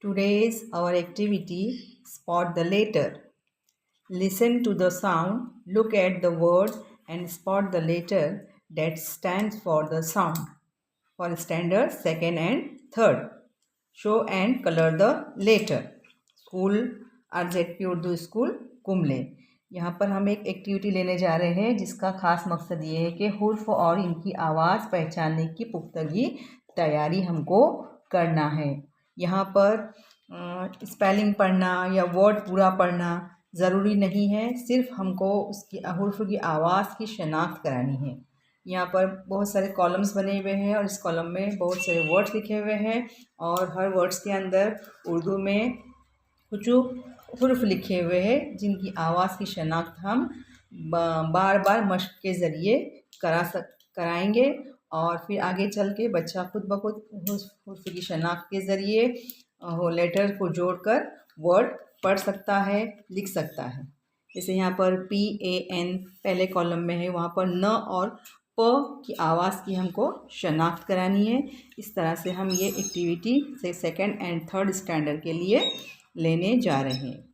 Today's our activity spot the letter. Listen to the sound, look at the word and spot the letter that stands for the sound. For standard second and third. Show and color the letter. School RZP Urdu school कुमले। यहाँ पर हम एक activity लेने जा रहे हैं जिसका खास मकसद ये है कि हुर्फ और इनकी आवाज़ पहचानने की पुख्तगी तैयारी हमको करना है। यहाँ पर स्पेलिंग पढ़ना या वर्ड पूरा पढ़ना ज़रूरी नहीं है, सिर्फ हमको उसकी हुर्फ की आवाज़ की शनाख्त करानी है। यहाँ पर बहुत सारे कॉलम्स बने हुए हैं और इस कॉलम में बहुत सारे वर्ड्स लिखे हुए हैं और हर वर्ड्स के अंदर उर्दू में कुछ हुर्फ लिखे हुए हैं जिनकी आवाज़ की शनाख्त हम बार बार मश्क के ज़रिए कराएंगे और फिर आगे चल के बच्चा खुद ब खुद हुर्फ की शनाख्त के ज़रिए लेटर को जोड़कर वर्ड पढ़ सकता है, लिख सकता है। जैसे यहाँ पर PAN पहले कॉलम में है, वहाँ पर न और प की आवाज़ की हमको शनाख्त करानी है। इस तरह से हम ये एक्टिविटी से सेकंड एंड थर्ड स्टैंडर्ड के लिए लेने जा रहे हैं।